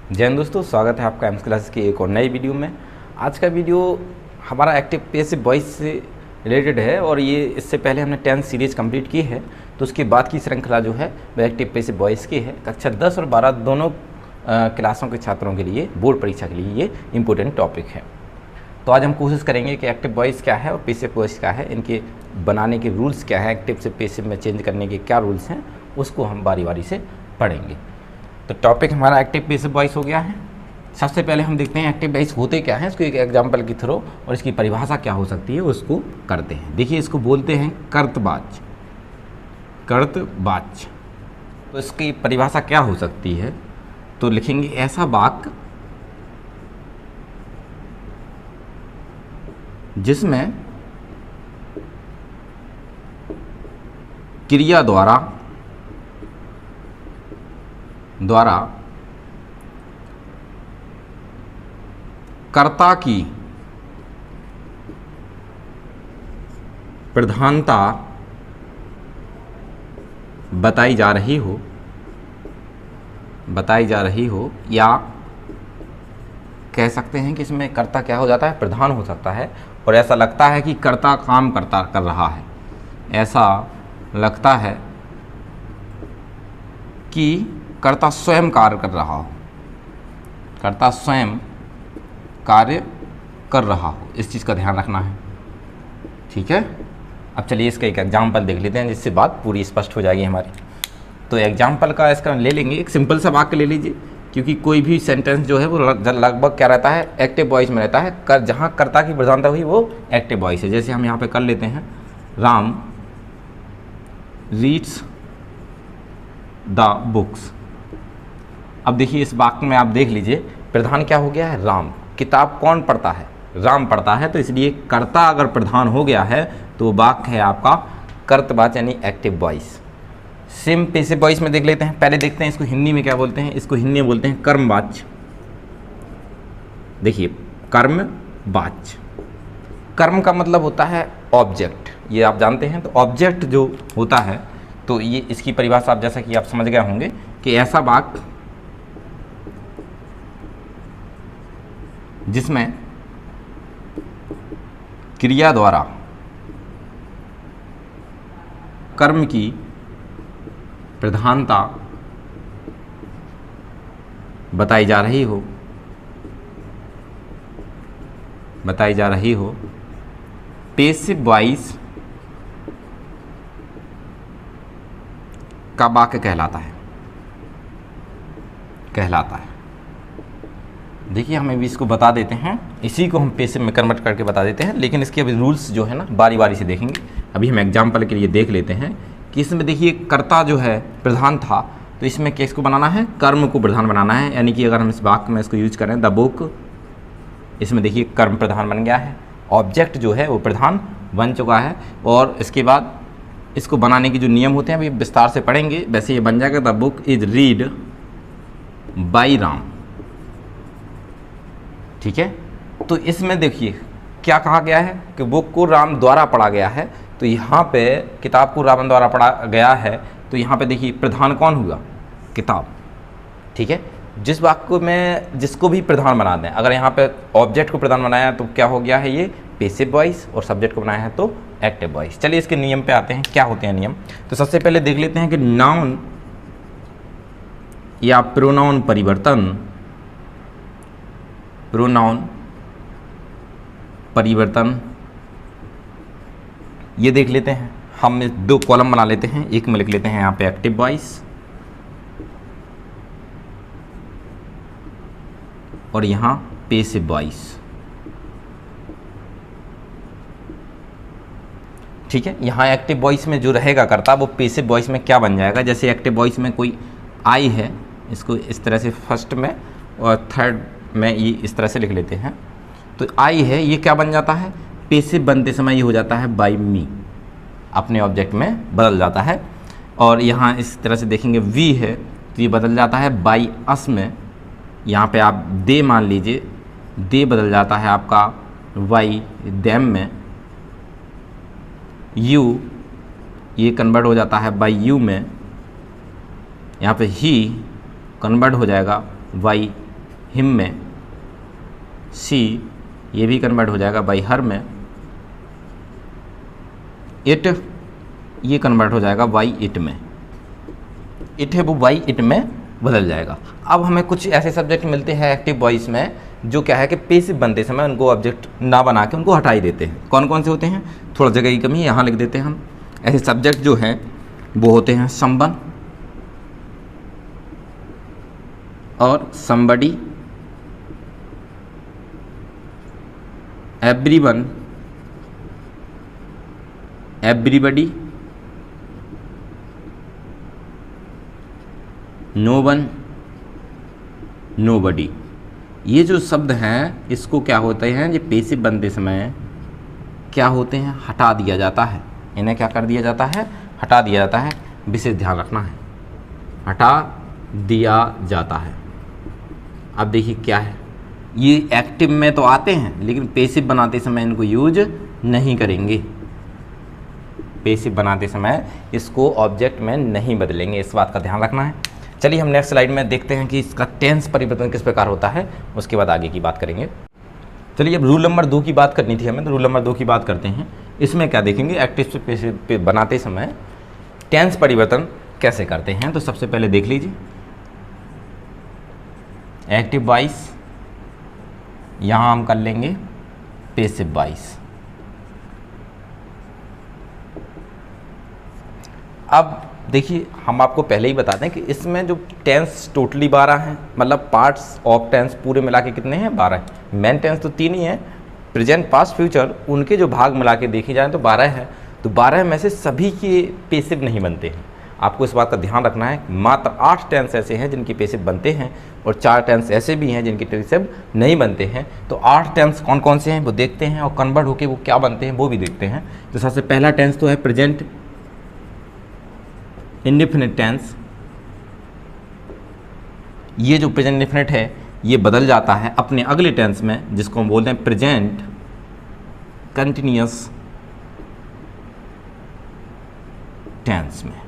जय हिंद दोस्तों, स्वागत है आपका एम्स क्लासेस की एक और नई वीडियो में। आज का वीडियो हमारा एक्टिव पैसिव वॉइस से रिलेटेड है और ये इससे पहले हमने 10 सीरीज कंप्लीट की है, तो उसके बाद की श्रृंखला जो है वह एक्टिव पैसिव वॉइस की है। कक्षा 10 और 12 दोनों क्लासों के छात्रों के लिए बोर्ड परीक्षा के लिए ये इम्पोर्टेंट टॉपिक है। तो आज हम कोशिश करेंगे कि एक्टिव वॉइस क्या है और पैसिव वॉइस क्या है, इनके बनाने के रूल्स क्या है, एक्टिव से पैसिव में चेंज करने के क्या रूल्स हैं, उसको हम बारी बारी से पढ़ेंगे। तो टॉपिक हमारा एक्टिव पैसिव वॉइस हो गया है। सबसे पहले हम देखते हैं एक्टिव वॉइस होते क्या हैं, इसको एक एग्जांपल के थ्रू और इसकी परिभाषा क्या हो सकती है उसको करते हैं। देखिए, इसको बोलते हैं कर्तवाच्य। कर्तवाच्य तो इसकी परिभाषा क्या हो सकती है, तो लिखेंगे ऐसा वाक्य जिसमें क्रिया द्वारा कर्ता की प्रधानता बताई जा रही हो या कह सकते हैं कि इसमें कर्ता क्या हो जाता है, प्रधान हो सकता है। और ऐसा लगता है कि कर्ता काम कर रहा है, ऐसा लगता है कि कर्ता स्वयं कार्य कर रहा हो, कर्ता स्वयं कार्य कर रहा हो, इस चीज़ का ध्यान रखना है। ठीक है, अब चलिए इसका एक एग्जाम्पल देख लेते हैं जिससे बात पूरी स्पष्ट हो जाएगी हमारी। तो एग्जाम्पल का इसका ले लेंगे, एक सिंपल सा वाक्य ले लीजिए, क्योंकि कोई भी सेंटेंस जो है वो लगभग क्या रहता है, एक्टिव वॉइस में रहता है। जहाँ कर्ता की प्रधानता हुई वो एक्टिव वॉइस है। जैसे हम यहाँ पे कर लेते हैं, राम रीड्स द बुक्स। अब देखिए इस वाक्य में आप देख लीजिए, प्रधान क्या हो गया है, राम। किताब कौन पढ़ता है, राम पढ़ता है, तो इसलिए कर्ता अगर प्रधान हो गया है तो वाक्य है आपका कर्तवाच्य यानी active voice. Same passive voice में देख लेते हैं। पहले देखते हैं इसको हिंदी में क्या बोलते हैं। इसको हिंदी में बोलते हैं कर्मवाच्य। देखिए, कर्मवाच्य, कर्म का मतलब होता है ऑब्जेक्ट, ये आप जानते हैं। तो ऑब्जेक्ट जो होता है, तो ये इसकी परिभाषा आप जैसा कि आप समझ गए होंगे कि ऐसा वाक्य जिसमें क्रिया द्वारा कर्म की प्रधानता बताई जा रही हो, पैसिव वॉइस का वाक्य कहलाता है। देखिए, हम अभी इसको बता देते हैं, इसी को हम पैसिव में कन्वर्ट करके बता देते हैं, लेकिन इसके अभी रूल्स जो है ना बारी बारी से देखेंगे। अभी हम एग्जाम्पल के लिए देख लेते हैं कि इसमें देखिए कर्ता जो है प्रधान था, तो इसमें किसको बनाना है, कर्म को प्रधान बनाना है। यानी कि अगर हम इस वाक्य में इसको यूज करें, द बुक, इसमें देखिए कर्म प्रधान बन गया है, ऑब्जेक्ट जो है वो प्रधान बन चुका है। और इसके बाद इसको बनाने के जो नियम होते हैं अभी विस्तार से पढ़ेंगे। वैसे ये बन जाएगा, the book is read by Ram. ठीक है, तो इसमें देखिए क्या कहा गया है कि बुक को राम द्वारा पढ़ा गया है। तो यहाँ पे किताब को राम द्वारा पढ़ा गया है, तो यहाँ पे देखिए प्रधान कौन हुआ, किताब। ठीक है, जिस वाक्य में जिसको भी प्रधान बना दें, अगर यहाँ पे ऑब्जेक्ट को प्रधान बनाया तो क्या हो गया है, ये पैसिव वॉइस, और सब्जेक्ट को बनाया है तो एक्टिव वॉइस। चलिए इसके नियम पे आते हैं, क्या होते हैं नियम। तो सबसे पहले देख लेते हैं कि नाउन या प्रोनाउन परिवर्तन, ये देख लेते हैं। हम 2 कॉलम बना लेते हैं, एक में लिख लेते हैं यहाँ पे एक्टिव वॉइस और यहाँ पैसिव वॉइस। ठीक है, यहाँ एक्टिव वॉइस में जो रहेगा कर्ता वो पैसिव वॉइस में क्या बन जाएगा। जैसे एक्टिव वॉइस में कोई आई है, इसको इस तरह से फर्स्ट में और थर्ड में ये इस तरह से लिख लेते हैं। तो आई है, ये क्या बन जाता है, पैसिव बनते समय ये हो जाता है बाई मी, अपने ऑब्जेक्ट में बदल जाता है। और यहाँ इस तरह से देखेंगे वी है, तो ये बदल जाता है बाई अस में। यहाँ पे आप दे मान लीजिए, दे बदल जाता है आपका वाई देम में। यू ये कन्वर्ट हो जाता है बाई यू में, यहाँ पे ही कन्वर्ट हो जाएगा वाई हिम में, सी ये भी कन्वर्ट हो जाएगा बाई हर में, इट ये कन्वर्ट हो जाएगा बाई इट में, इट है वो बाई इट में बदल जाएगा। अब हमें कुछ ऐसे सब्जेक्ट मिलते हैं एक्टिव वॉइस में जो क्या है कि पेसिव बनते समय उनको ऑब्जेक्ट ना बना के उनको हटा ही देते हैं। कौन कौन से होते हैं, थोड़ा जगह की कमी है, यहाँ लिख देते हैं हम। ऐसे सब्जेक्ट जो हैं वो होते हैं समवन और somebody, everyone, everybody, no one, nobody. ये जो शब्द हैं इसको क्या होते हैं, ये पेसिव बनते समय क्या होते हैं, हटा दिया जाता है। इन्हें क्या कर दिया जाता है, हटा दिया जाता है। विशेष ध्यान रखना है, हटा दिया जाता है। अब देखिए क्या है, ये एक्टिव में तो आते हैं लेकिन पेसिव बनाते समय इनको यूज नहीं करेंगे। पेसिव बनाते समय इसको ऑब्जेक्ट में नहीं बदलेंगे, इस बात का ध्यान रखना है। चलिए हम नेक्स्ट स्लाइड में देखते हैं कि इसका टेंस परिवर्तन किस प्रकार होता है, उसके बाद आगे की बात करेंगे। चलिए अब रूल नंबर 2 की बात करनी थी हमें, तो रूल नंबर 2 की बात करते हैं। इसमें क्या देखेंगे, एक्टिव से पेसिव पे बनाते समय टेंस परिवर्तन कैसे करते हैं। तो सबसे पहले देख लीजिए, एक्टिव वॉइस यहाँ हम कर लेंगे पेसिव वॉइस। अब देखिए हम आपको पहले ही बता दें कि इसमें जो टेंस टोटली 12 हैं, मतलब पार्ट्स ऑफ टेंस पूरे मिला के कितने हैं, 12 हैं। मेन टेंस तो 3 ही है, प्रेजेंट पास्ट फ्यूचर, उनके जो भाग मिला के देखे जाएँ तो 12 है। तो 12 में से सभी के पेसिव नहीं बनते हैं, आपको इस बात का ध्यान रखना है। मात्र 8 टेंस ऐसे हैं जिनके पेसिव बनते हैं और 4 टेंस ऐसे भी हैं जिनके पेसिव नहीं बनते हैं। तो 8 टेंस कौन कौन से हैं वो देखते हैं और कन्वर्ट होके वो क्या बनते हैं वो भी देखते हैं। तो सबसे पहला टेंस तो है प्रेजेंट इंडेफिनिट टेंस। ये जो प्रेजेंट इंडेफिनिट है ये बदल जाता है अपने अगले टेंस में, जिसको हम बोलते हैं प्रेजेंट कंटिन्यूअस टेंस में।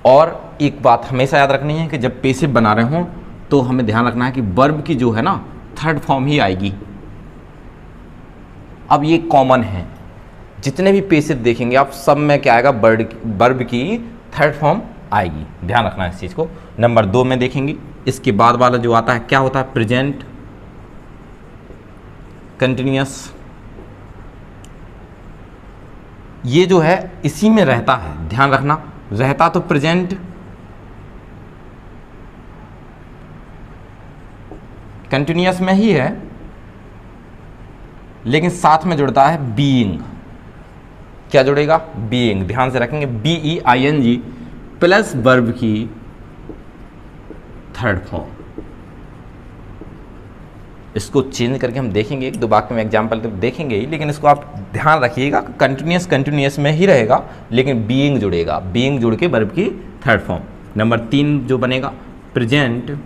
और एक बात हमेशा याद रखनी है कि जब पेसिव बना रहे हों तो हमें ध्यान रखना है कि वर्ब की जो है ना थर्ड फॉर्म ही आएगी। अब ये कॉमन है, जितने भी पेसिव देखेंगे आप सब में क्या आएगा, वर्ब की थर्ड फॉर्म आएगी, ध्यान रखना है इस चीज़ को। नंबर 2 में देखेंगे, इसके बाद वाला जो आता है क्या होता है, प्रेजेंट कंटिन्यूअस। ये जो है इसी में रहता है, ध्यान रखना, रहता तो प्रेजेंट कंटिन्यूअस में ही है लेकिन साथ में जुड़ता है बीइंग। क्या जुड़ेगा, बीइंग, ध्यान से रखेंगे, BEING प्लस वर्ब की थर्ड फॉर्म। इसको चेंज करके हम देखेंगे, एक दो वाक्य में एग्जाम्पल तो देखेंगे ही, लेकिन इसको आप ध्यान रखिएगा, कंटिन्यूअस में ही रहेगा लेकिन बीइंग जुड़ेगा, बीइंग जुड़ के वर्ब की थर्ड फॉर्म। नंबर 3 जो बनेगा प्रेजेंट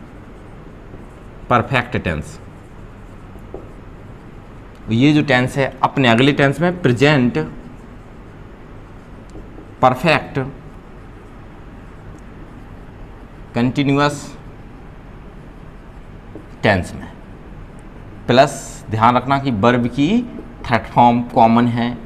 परफेक्ट टेंस। ये जो टेंस है अपने अगले टेंस में प्रेजेंट परफेक्ट कंटिन्यूअस टेंस में, प्लस ध्यान रखना कि वर्ब की थर्ड फॉर्म कॉमन है।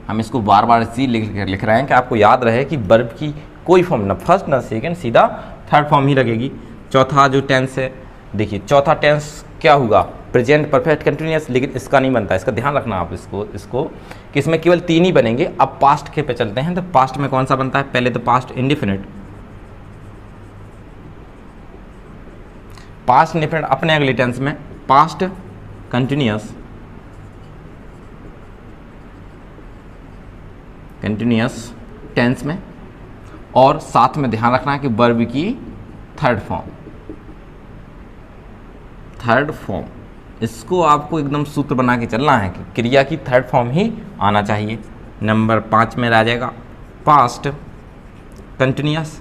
हम इसको बार बार इसी लिख रहे हैं कि आपको याद रहे कि वर्ब की कोई फॉर्म ना फर्स्ट ना सेकंड, सीधा थर्ड फॉर्म ही लगेगी। चौथा जो टेंस है, देखिए चौथा टेंस क्या होगा, प्रेजेंट परफेक्ट कंटिन्यूअस, लेकिन इसका नहीं बनता, इसका ध्यान रखना आप इसको कि इसमें केवल 3 ही बनेंगे। अब पास्ट के पे चलते हैं, तो पास्ट में कौन सा बनता है, पहले तो पास्ट इंडेफिनिट। पास्ट इंडेफिनिट अपने अगले टेंस में पास्ट कंटिन्यूअस, टेंस में, और साथ में ध्यान रखना है कि वर्ब की थर्ड फॉर्म। इसको आपको एकदम सूत्र बना के चलना है कि क्रिया की थर्ड फॉर्म ही आना चाहिए। नंबर 5 में रह जाएगा पास्ट कंटिन्यूअस,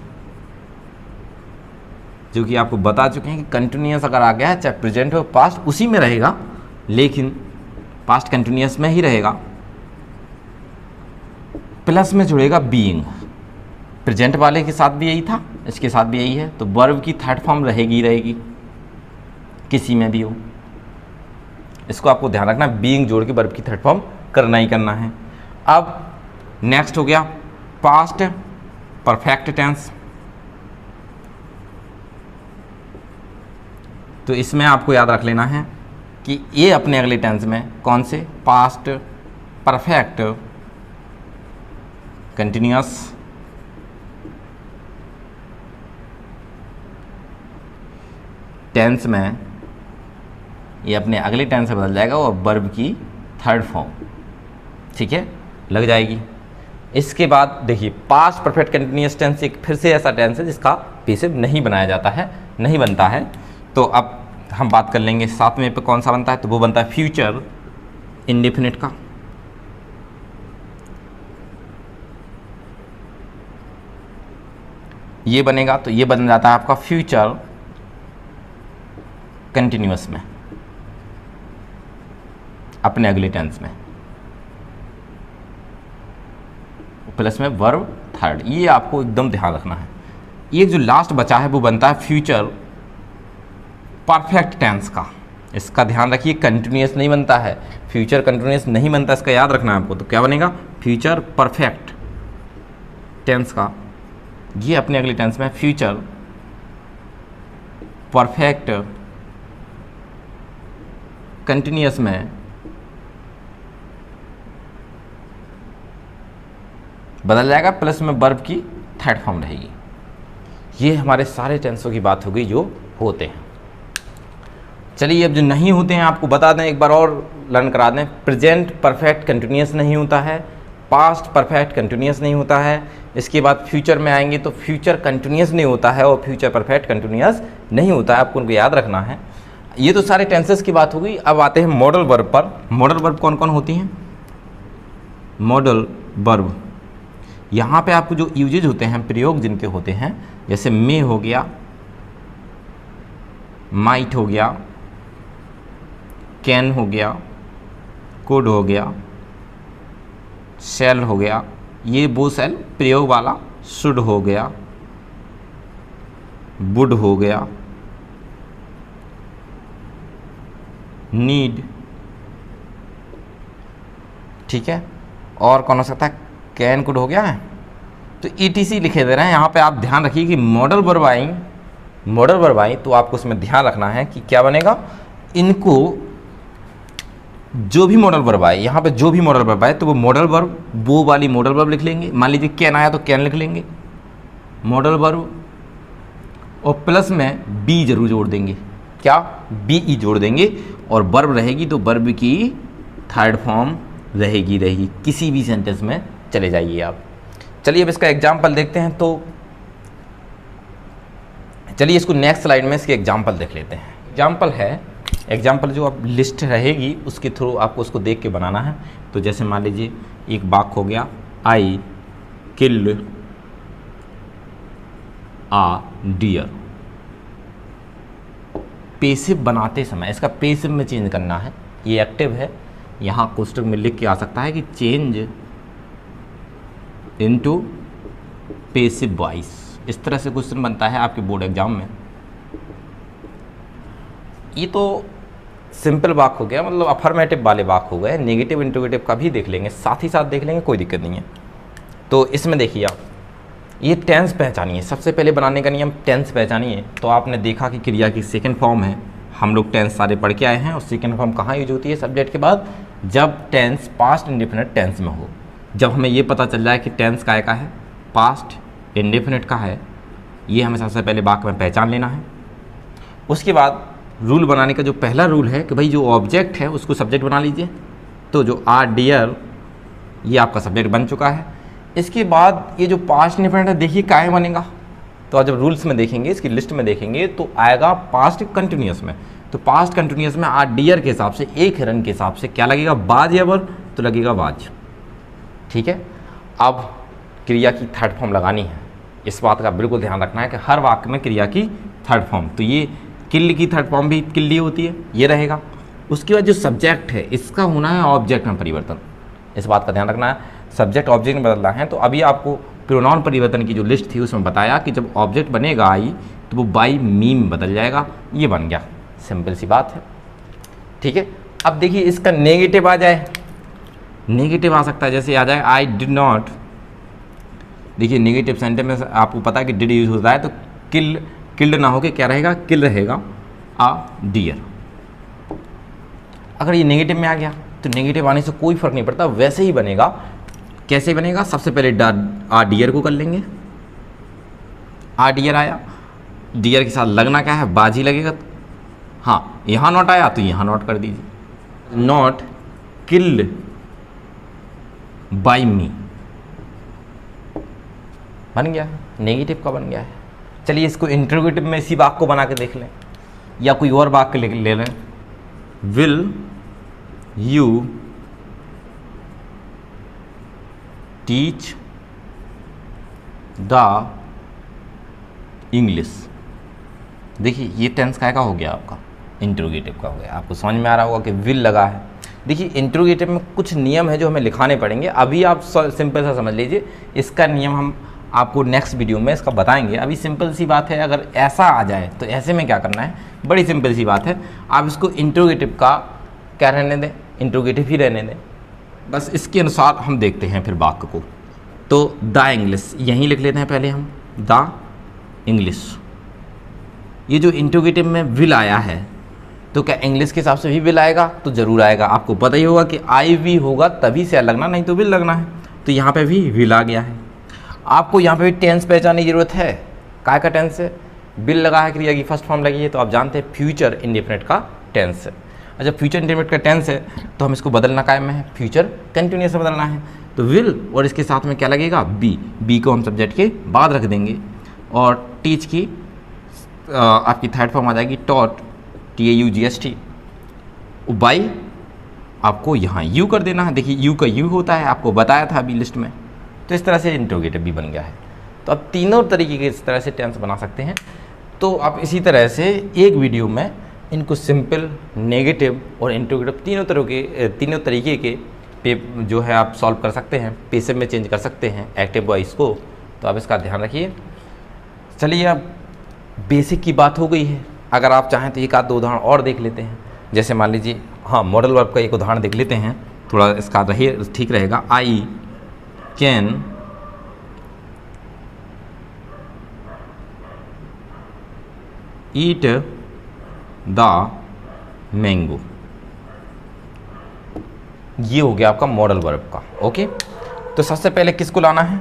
जो कि आपको बता चुके हैं कि कंटिन्यूअस अगर आ गया है चाहे प्रेजेंट हो पास्ट उसी में रहेगा, लेकिन पास्ट कंटिन्यूअस में ही रहेगा, प्लस में जुड़ेगा बीइंग। प्रेजेंट वाले के साथ भी यही था, इसके साथ भी यही है, तो वर्ब की थर्ड फॉर्म रहेगी। किसी में भी हो। इसको आपको ध्यान रखना, बीइंग जोड़ के वर्ब की थर्ड फॉर्म करना ही करना है। अब नेक्स्ट हो गया पास्ट परफेक्ट टेंस। तो इसमें आपको याद रख लेना है कि ये अपने अगले टेंस में कौन से, पास्ट परफेक्ट कंटिन्यूअस टेंस में ये अपने अगले टेंस से बदल जाएगा और वर्ब की थर्ड फॉर्म, ठीक है, लग जाएगी। इसके बाद देखिए पास्ट परफेक्ट कंटिन्यूअस टेंस एक फिर से ऐसा टेंस है जिसका पेसिव नहीं बनाया जाता है, नहीं बनता है। तो अब हम बात कर लेंगे सातवें पे कौन सा बनता है, तो वो बनता है फ्यूचर इंडेफिनिट का। ये बनेगा तो ये बन जाता है आपका फ्यूचर कंटिन्यूअस में, अपने अगले टेंस में, प्लस में वर्ब थर्ड। ये आपको एकदम ध्यान रखना है। ये जो लास्ट बचा है वो बनता है फ्यूचर परफेक्ट टेंस का। इसका ध्यान रखिए, कंटिन्यूअस नहीं बनता है, फ्यूचर कंटिन्यूअस नहीं बनता, इसका याद रखना है आपको। तो क्या बनेगा, फ्यूचर परफेक्ट टेंस का। ये अपने अगले टेंस में फ्यूचर परफेक्ट कंटिन्यूअस में बदल जाएगा, प्लस में वर्ब की थर्ड फॉर्म रहेगी। ये हमारे सारे टेंसों की बात हो गई जो होते हैं। चलिए अब जो नहीं होते हैं आपको बता दें, एक बार और लर्न करा दें। प्रेजेंट परफेक्ट कंटिन्यूअस नहीं होता है, पास्ट परफेक्ट कंटिन्यूअस नहीं होता है। इसके बाद फ्यूचर में आएंगे तो फ्यूचर कंटिन्यूअस नहीं होता है और फ्यूचर परफेक्ट कंटिन्यूअस नहीं होता है, आपको उनको याद रखना है। ये तो सारे टेंसेस की बात हो गई। अब आते हैं मॉडल वर्ब पर। मॉडल वर्ब कौन कौन होती हैं, मॉडल वर्ब यहाँ पे आपको जो यूजेज होते हैं, प्रयोग जिनके होते हैं, जैसे मे हो गया, माइट हो गया, कैन हो गया, कुड हो गया, शैल हो गया, ये वो शैल प्रयोग वाला, शुड हो गया, वुड हो गया, नीड, ठीक है, और कौन हो सकता है, कैन कुड हो गया है। तो ETC लिखे दे रहे हैं यहाँ पे। आप ध्यान रखिए कि मॉडल वर्ब आई तो आपको उसमें ध्यान रखना है कि क्या बनेगा, इनको जो भी मॉडल वर्ब आए, यहाँ पे जो भी मॉडल वर्ब आए तो वो मॉडल वर्ब, वो वाली मॉडल वर्ब लिख लेंगे। मान लीजिए कैन आया तो कैन लिख लेंगे मॉडल वर्ब, और प्लस में बी जरूर जोड़ देंगे, क्या, BE जोड़ देंगे, और वर्ब रहेगी तो वर्ब की थर्ड फॉर्म रहेगी। किसी भी सेंटेंस में चले जाइए आप। चलिए अब इसका एग्जाम्पल देखते हैं। तो चलिए इसको नेक्स्ट स्लाइड में इसके एग्जाम्पल देख लेते हैं। एग्जाम्पल जो अब लिस्ट रहेगी उसके थ्रू आपको उसको देख के बनाना है। तो जैसे मान लीजिए एक वाक्य हो गया, I killed a deer. Passive बनाते समय इसका पेसिव में चेंज करना है, ये एक्टिव है, यहाँ क्वेश्चन में लिख के आ सकता है कि चेंज इनटू पेसिव वॉइस। इस तरह से क्वेश्चन बनता है आपके बोर्ड एग्जाम में। ये तो सिंपल वाक्य हो गया, मतलब अफर्मेटिव वाले वाक्य हो गए। नेगेटिव इंटरोगेटिव का भी देख लेंगे, साथ ही साथ देख लेंगे, कोई दिक्कत नहीं है। तो इसमें देखिए आप ये टेंस पहचानिए। सबसे पहले बनाने का नियम टेंस पहचानिए। तो आपने देखा कि क्रिया की सेकंड फॉर्म है, हम लोग टेंस सारे पढ़ के आए हैं। और सेकंड फॉर्म कहाँ यूज होती है सब्जेक्ट के बाद, जब टेंस पास्ट इंडेफिनिट टेंस में हो। जब हमें ये पता चल जाए कि टेंस काय का है, पास्ट इंडेफिनिट का है, ये हमें सबसे पहले वाक्य में पहचान लेना है। उसके बाद रूल बनाने का जो पहला रूल है कि भाई जो ऑब्जेक्ट है उसको सब्जेक्ट बना लीजिए। तो जो आर डियर ये आपका सब्जेक्ट बन चुका है। इसके बाद ये जो पास्ट इंडेफिनिट है, देखिए काय बनेगा। तो आज जब रूल्स में देखेंगे, इसकी लिस्ट में देखेंगे तो आएगा पास्ट कंटिन्यूअस में। तो पास्ट कंटिन्यूअस में आर डियर के हिसाब से, एक हिरन के हिसाब से क्या लगेगा, बाज या वर्ब, तो लगेगा बाज। ठीक है। अब क्रिया की थर्ड फॉर्म लगानी है। इस बात का बिल्कुल ध्यान रखना है कि हर वाक्य में क्रिया की थर्ड फॉर्म, तो ये किल की थर्ड फॉर्म भी किल्ली होती है, ये रहेगा। उसके बाद जो सब्जेक्ट है इसका होना है ऑब्जेक्ट में परिवर्तन। इस बात का ध्यान रखना है, सब्जेक्ट ऑब्जेक्ट में बदलना है। तो अभी आपको प्रोनाउन परिवर्तन की जो लिस्ट थी उसमें बताया कि जब ऑब्जेक्ट बनेगा आई तो वो बाई मी में बदल जाएगा, ये बन गया। सिंपल सी बात है, ठीक है। अब देखिए इसका नेगेटिव आ जाए, नेगेटिव आ सकता है, जैसे आ जाए आई डिड नॉट। देखिए नेगेटिव सेंटेंस में आपको पता है कि डिड यूज होता है, तो किल्ड ना होके क्या रहेगा, किल रहेगा आ डियर। अगर ये नेगेटिव में आ गया तो नेगेटिव आने से कोई फर्क नहीं पड़ता, वैसे ही बनेगा। कैसे बनेगा, सबसे पहले आ डियर को कर लेंगे, आ डियर आया, डियर के साथ लगना क्या है, बाजी लगेगा। हाँ यहाँ नॉट आया तो यहाँ नॉट कर दीजिए, नॉट किल्ड बाई मी, बन गया, नेगेटिव का बन गया है। चलिए इसको इंट्रोगेटिव में इसी वाक्य को बना के देख लें, या कोई और वाक्य ले लें। Will you teach the English. देखिए ये टेंस का हो गया आपका, इंट्रोगेटिव का हो गया। आपको समझ में आ रहा होगा कि विल लगा है। देखिए इंट्रोगेटिव में कुछ नियम है जो हमें लिखाने पड़ेंगे, अभी आप सिंपल सा समझ लीजिए। इसका नियम हम आपको नेक्स्ट वीडियो में इसका बताएंगे। अभी सिंपल सी बात है, अगर ऐसा आ जाए तो ऐसे में क्या करना है, बड़ी सिंपल सी बात है। आप इसको इंट्रोगेटिव का क्या रहने दें, इंट्रोगेटिव ही रहने दें, बस इसके अनुसार हम देखते हैं फिर वाक्य को। तो द इंग्लिश यहीं लिख लेते हैं पहले हम, द इंग्लिश। ये जो इंट्रोगेटिव में विल आया है, तो क्या इंग्लिश के हिसाब से भी विल आएगा, तो ज़रूर आएगा। आपको पता ही होगा कि आई वी होगा तभी से लगना, नहीं तो विल लगना है। तो यहाँ पे भी विल आ गया है। आपको यहाँ पे भी टेंस पहचानने की जरूरत है। काय का टेंस है, विल लगा है, क्रिया की फर्स्ट फॉर्म लगी है, तो आप जानते हैं फ्यूचर इंडेफिनिट का टेंस है। अच्छा फ्यूचर इंडेफिनिट का टेंस है तो हम इसको बदलना काय में है, फ्यूचर कंटिन्यूअस में बदलना है। तो विल और इसके साथ में क्या लगेगा, बी को हम सब्जेक्ट के बाद रख देंगे, और टीच की आपकी थर्ड फॉर्म आ जाएगी टॉट, TAUGHT। बाई आपको यहाँ यू कर देना है। देखिए यू का यू होता है, आपको बताया था अभी लिस्ट में। तो इस तरह से इंट्रोगेटिव भी बन गया है। तो आप तीनों तरीके के इस तरह से टेंस बना सकते हैं। तो आप इसी तरह से एक वीडियो में इनको सिंपल, नेगेटिव और इंट्रोगेटिव तीनों तरीके के पे जो है आप सॉल्व कर सकते हैं, पैसिव में चेंज कर सकते हैं एक्टिव वॉइस को। तो आप इसका ध्यान रखिए। चलिए अब बेसिक की बात हो गई है, अगर आप चाहें तो एक आध दो उदाहरण और देख लेते हैं। जैसे मान लीजिए, हाँ मॉडल वर्ब का एक उदाहरण देख लेते हैं, थोड़ा इसका ठीक रहेगा। I can eat the mango. ये हो गया आपका मॉडल वर्ब का। ओके, तो सबसे पहले किसको लाना है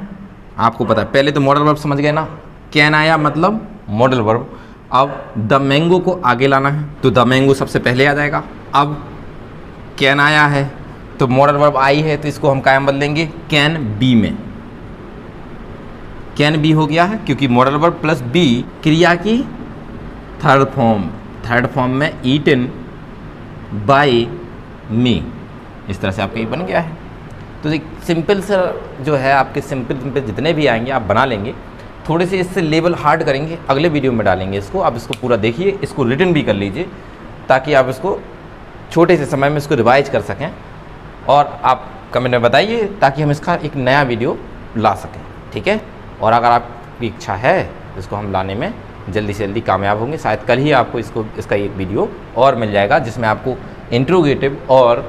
आपको पता है, पहले तो मॉडल वर्ब समझ गए ना, कैन आया मतलब मॉडल वर्ब। अब द मैंगो को आगे लाना है, तो द मैंगो सबसे पहले आ जाएगा। अब कैन आया है तो मॉडल वर्ब आई है, तो इसको हम कायम बदलेंगे कैन बी में। कैन बी हो गया है क्योंकि मॉडल वर्ब प्लस बी क्रिया की थर्ड फॉर्म में ईटन बाय मी। इस तरह से आपका ये बन गया है। तो एक सिंपल सा जो है आपके सिंपल जितने भी आएंगे आप बना लेंगे। थोड़े से इससे लेवल हार्ड करेंगे, अगले वीडियो में डालेंगे इसको। आप इसको पूरा देखिए, इसको रिटन भी कर लीजिए ताकि आप इसको छोटे से समय में इसको रिवाइज कर सकें, और आप कमेंट में बताइए ताकि हम इसका एक नया वीडियो ला सकें, ठीक है। और अगर आपकी इच्छा है तो इसको हम लाने में जल्दी से जल्दी कामयाब होंगे। शायद कल ही आपको इसका एक वीडियो और मिल जाएगा जिसमें आपको इंट्रोगेटिव और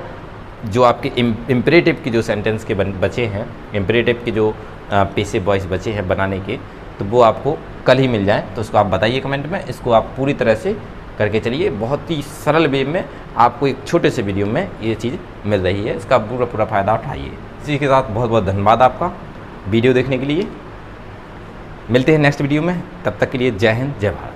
जो आपके इम्परेटिव के जो सेंटेंस के बचे हैं, इम्परेटिव के जो पैसिव वॉइस बचे हैं बनाने के, तो वो आपको कल ही मिल जाए। तो उसको आप बताइए कमेंट में, इसको आप पूरी तरह से करके चलिए। बहुत ही सरल वे में आपको एक छोटे से वीडियो में ये चीज़ मिल रही है, इसका पूरा फ़ायदा उठाइए। इसी के साथ बहुत बहुत धन्यवाद आपका वीडियो देखने के लिए। मिलते हैं नेक्स्ट वीडियो में, तब तक के लिए जय हिंद जय भारत।